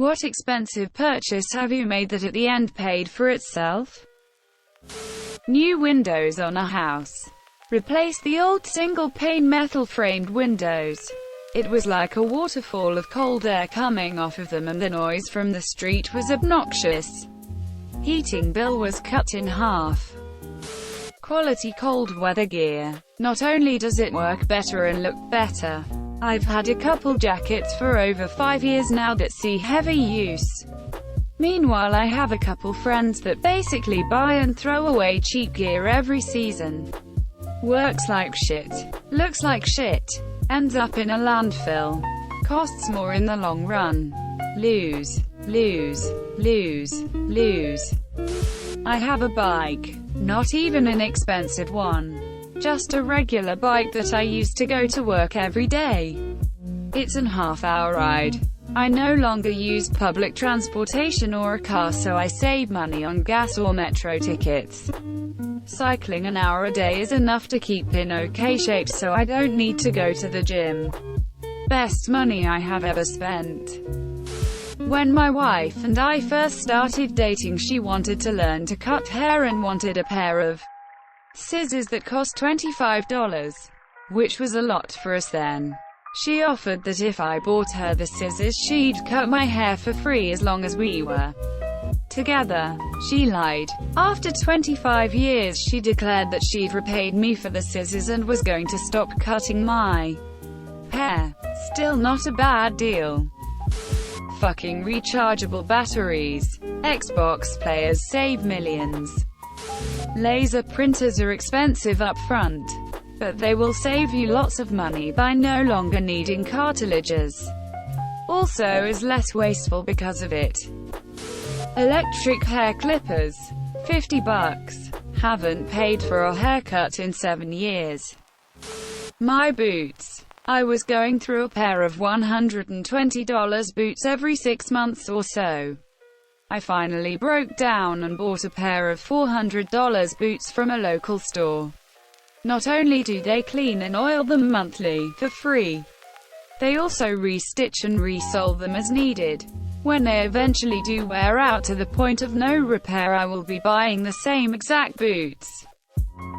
What expensive purchase have you made that at the end paid for itself? New windows on a house. Replace the old single-pane metal-framed windows. It was like a waterfall of cold air coming off of them, and the noise from the street was obnoxious. Heating bill was cut in half. Quality cold weather gear. Not only does it work better and look better, I've had a couple jackets for over 5 years now that see heavy use. Meanwhile, I have a couple friends that basically buy and throw away cheap gear every season. Works like shit, looks like shit, ends up in a landfill, costs more in the long run. Lose, lose, lose, lose. I have a bike, not even an expensive one, just a regular bike that I use to go to work every day. It's an half-hour ride. I no longer use public transportation or a car, so I save money on gas or metro tickets. Cycling an hour a day is enough to keep in okay shape, so I don't need to go to the gym. Best money I have ever spent. When my wife and I first started dating, she wanted to learn to cut hair and wanted a pair of scissors that cost $25, which was a lot for us then. She offered that if I bought her the scissors, she'd cut my hair for free as long as we were together. She lied. After 25 years, she declared that she'd repaid me for the scissors and was going to stop cutting my hair. Still not a bad deal. Fucking rechargeable batteries. Xbox players save millions. Laser printers are expensive up front, but they will save you lots of money by no longer needing cartilages. Also is less wasteful because of it. Electric hair clippers. $50. Haven't paid for a haircut in 7 years. My boots. I was going through a pair of $120 boots every 6 months or so. I finally broke down and bought a pair of $400 boots from a local store. Not only do they clean and oil them monthly, for free, they also re-stitch and re-sole them as needed. When they eventually do wear out to the point of no repair, I will be buying the same exact boots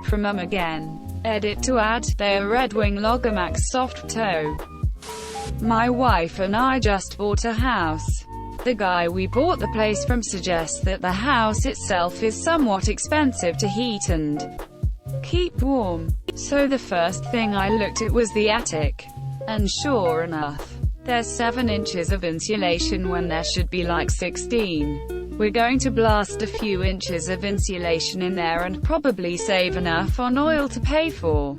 from them again. Edit to add, they are Red Wing Logomax soft toe. My wife and I just bought a house. The guy we bought the place from suggests that the house itself is somewhat expensive to heat and keep warm. So the first thing I looked at was the attic. And sure enough, there's 7 inches of insulation when there should be like 16. We're going to blast a few inches of insulation in there and probably save enough on oil to pay for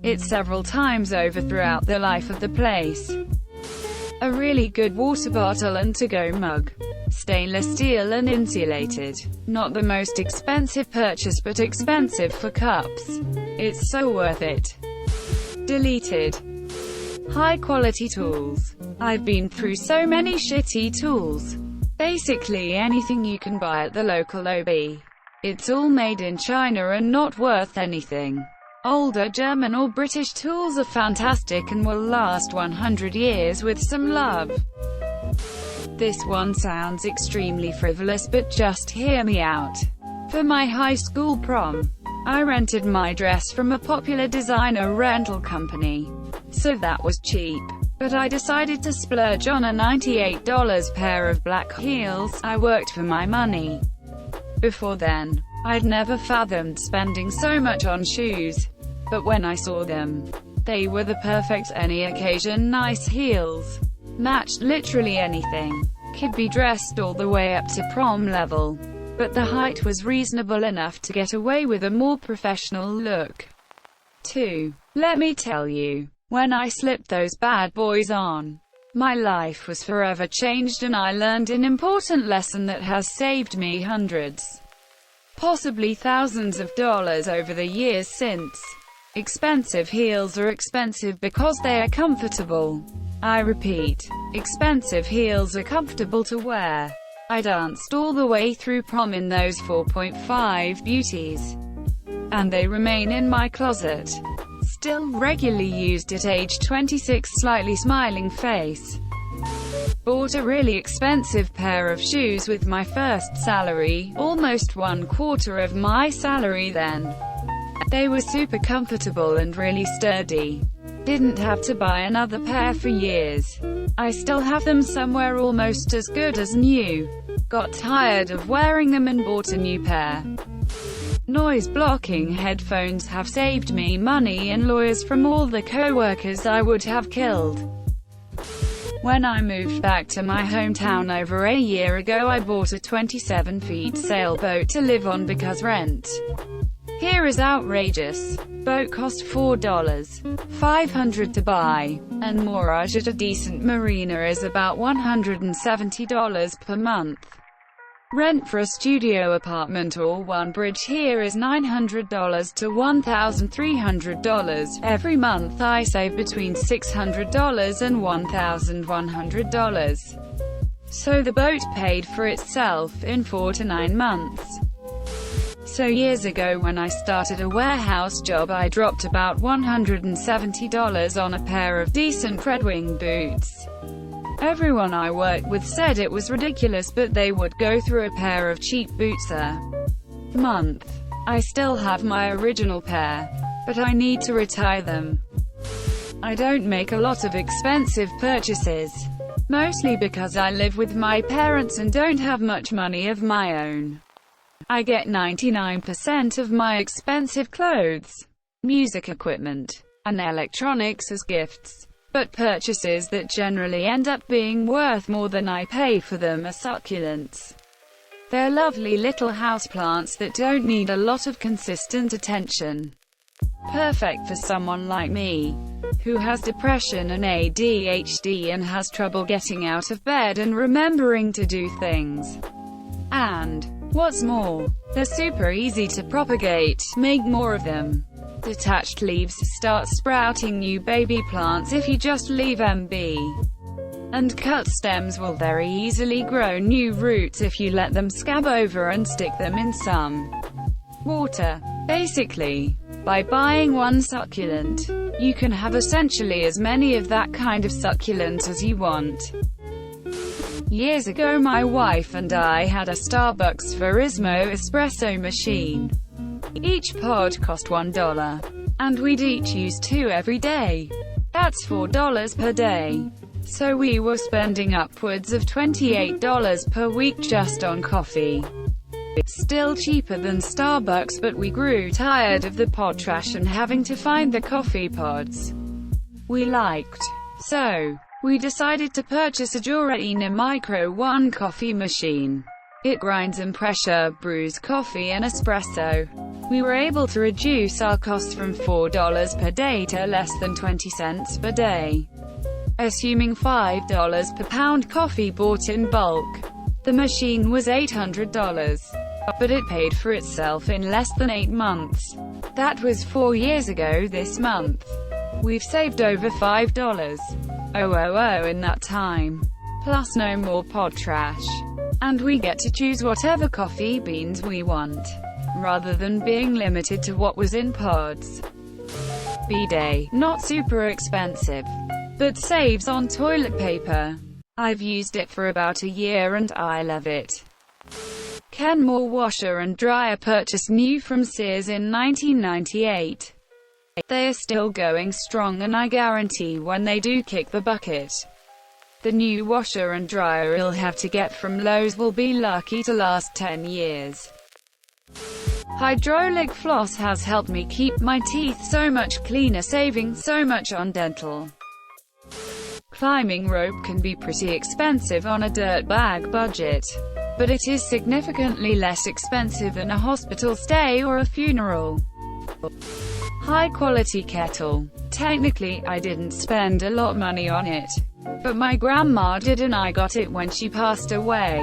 it several times over throughout the life of the place. A really good water bottle and to-go mug. Stainless steel and insulated. Not the most expensive purchase, but expensive for cups. It's so worth it. Deleted. High-quality tools. I've been through so many shitty tools. Basically anything you can buy at the local OB. It's all made in China and not worth anything. Older German or British tools are fantastic and will last 100 years with some love. This one sounds extremely frivolous, but just hear me out. For my high school prom, I rented my dress from a popular designer rental company. So that was cheap. But I decided to splurge on a $98 pair of black heels. I worked for my money. Before then, I'd never fathomed spending so much on shoes. But when I saw them, they were the perfect any occasion nice heels. Matched literally anything. Could be dressed all the way up to prom level. But the height was reasonable enough to get away with a more professional look. 2. Let me tell you, when I slipped those bad boys on, my life was forever changed, and I learned an important lesson that has saved me hundreds, possibly thousands of dollars over the years since. Expensive heels are expensive because they are comfortable. I repeat, expensive heels are comfortable to wear. I danced all the way through prom in those 4.5 beauties, and they remain in my closet. Still regularly used at age 26, slightly smiling face. Bought a really expensive pair of shoes with my first salary, almost 1/4 of my salary then. They were super comfortable and really sturdy. Didn't have to buy another pair for years. I still have them somewhere almost as good as new. Got tired of wearing them and bought a new pair. Noise-blocking headphones have saved me money and lawyers from all the co-workers I would have killed. When I moved back to my hometown over a year ago, I bought a 27-feet sailboat to live on because rent here is outrageous. Boat cost $4.500 to buy, and moorage at a decent marina is about $170 per month. Rent for a studio apartment or one bridge here is $900 to $1,300. Every month I save between $600 and $1,100. So the boat paid for itself in 4 to 9 months. So years ago when I started a warehouse job, I dropped about $170 on a pair of decent Red Wing boots. Everyone I worked with said it was ridiculous, but they would go through a pair of cheap boots a month. I still have my original pair, but I need to retire them. I don't make a lot of expensive purchases, mostly because I live with my parents and don't have much money of my own. I get 99% of my expensive clothes, music equipment, and electronics as gifts. But purchases that generally end up being worth more than I pay for them are succulents. They're lovely little houseplants that don't need a lot of consistent attention. Perfect for someone like me, who has depression and ADHD and has trouble getting out of bed and remembering to do things. And, what's more, they're super easy to propagate. Make more of them. Detached leaves start sprouting new baby plants if you just leave them be. And cut stems will very easily grow new roots if you let them scab over and stick them in some water. Basically, by buying one succulent, you can have essentially as many of that kind of succulent as you want. Years ago my wife and I had a Starbucks Verismo espresso machine. Each pod cost $1, and we'd each use 2 every day. That's $4 per day. So we were spending upwards of $28 per week just on coffee. Still cheaper than Starbucks, but we grew tired of the pod trash and having to find the coffee pods we liked. So, we decided to purchase a Barradeen Micro 1 coffee machine. It grinds and pressure brews coffee and espresso. We were able to reduce our costs from $4 per day to less than 20 cents per day. Assuming $5 per pound coffee bought in bulk, the machine was $800. But it paid for itself in less than 8 months. That was 4 years ago this month. We've saved over $5 in that time. Plus no more pod trash. And we get to choose whatever coffee beans we want, rather than being limited to what was in pods. Bidet, not super expensive, but saves on toilet paper. I've used it for about a year and I love it. Kenmore washer and dryer purchased new from Sears in 1998. They are still going strong and I guarantee when they do kick the bucket, the new washer and dryer you'll have to get from Lowe's will be lucky to last 10 years. Hydraulic floss has helped me keep my teeth so much cleaner, saving so much on dental. Climbing rope can be pretty expensive on a dirtbag budget, but it is significantly less expensive than a hospital stay or a funeral. High-quality kettle. Technically, I didn't spend a lot of money on it, but my grandma did and I got it when she passed away.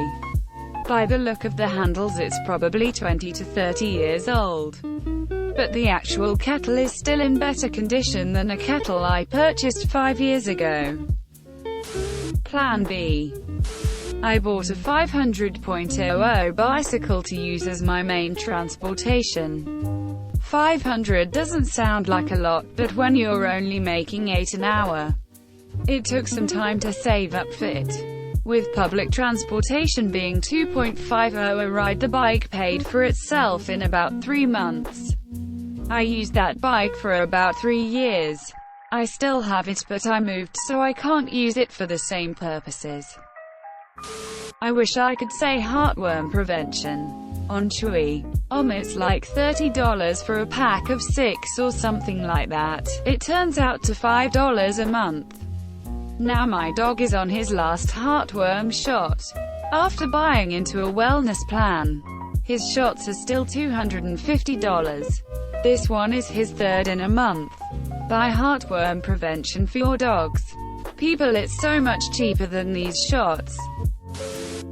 By the look of the handles it's probably 20 to 30 years old. But the actual kettle is still in better condition than a kettle I purchased 5 years ago. Plan B. I bought a 500.00 bicycle to use as my main transportation. 500 doesn't sound like a lot, but when you're only making $8 an hour, it took some time to save up for it. With public transportation being $2.50 a ride, the bike paid for itself in about 3 months. I used that bike for about 3 years. I still have it, but I moved, so I can't use it for the same purposes. I wish I could say heartworm prevention on Chewy. It's like $30 for a pack of 6 or something like that. It turns out to $5 a month. Now my dog is on his last heartworm shot. After buying into a wellness plan, his shots are still $250. This one is his third in a month. Buy heartworm prevention for your dogs. People, it's so much cheaper than these shots.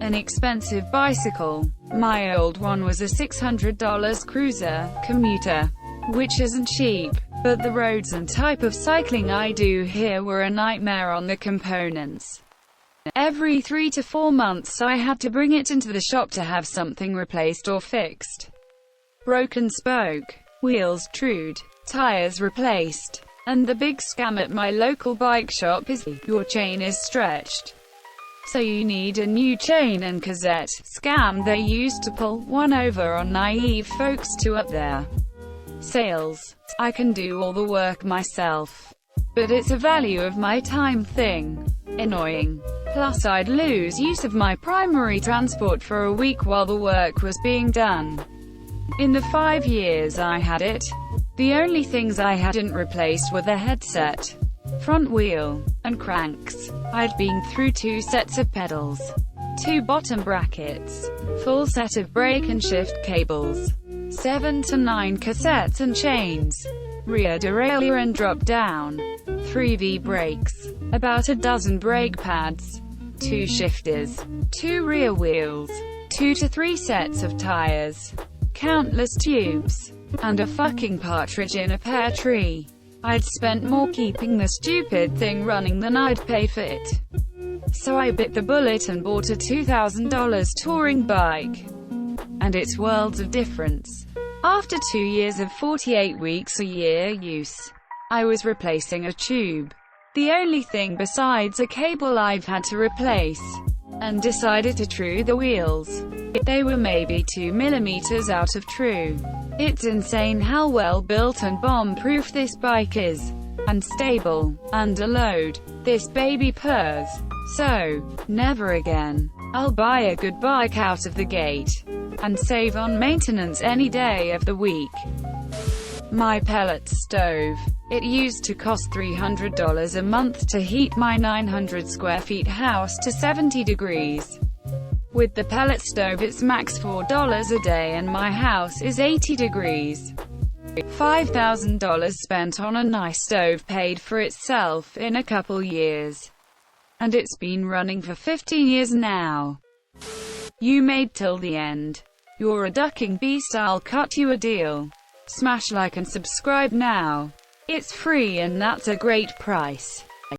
An expensive bicycle. My old one was a $600 cruiser commuter, which isn't cheap, but the roads and type of cycling I do here were a nightmare on the components. Every 3 to 4 months I had to bring it into the shop to have something replaced or fixed. Broken spoke, wheels trued, tires replaced. And the big scam at my local bike shop is, your chain is stretched, so you need a new chain and cassette. Scam they used to pull one over on naive folks to up their sales. I can do all the work myself, but it's a value of my time thing. Annoying. Plus I'd lose use of my primary transport for a week while the work was being done. In the 5 years I had it, the only things I hadn't replaced were the headset, front wheel, and cranks. I'd been through 2 sets of pedals, 2 bottom brackets, full set of brake and shift cables, 7 to 9 cassettes and chains, rear derailleur and drop down, 3 V-brakes, about a dozen brake pads, 2 shifters, 2 rear wheels, 2 to 3 sets of tires, countless tubes, and a fucking partridge in a pear tree. I'd spent more keeping the stupid thing running than I'd pay for it. So I bit the bullet and bought a $2,000 touring bike. And it's worlds of difference. After 2 years of 48 weeks a year use, I was replacing a tube. The only thing besides a cable I've had to replace. And decided to true the wheels. They were maybe 2 millimeters out of true. It's insane how well built and bomb-proof this bike is. And stable. Under load, this baby purrs. So, never again. I'll buy a good bike out of the gate. And save on maintenance any day of the week. My pellet stove. It used to cost $300 a month to heat my 900 square feet house to 70 degrees. With the pellet stove it's max $4 a day and my house is 80 degrees. $5,000 spent on a nice stove paid for itself in a couple years. And it's been running for 15 years now. You made till the end. You're a ducking beast, I'll cut you a deal. Smash like and subscribe now. It's free and that's a great price.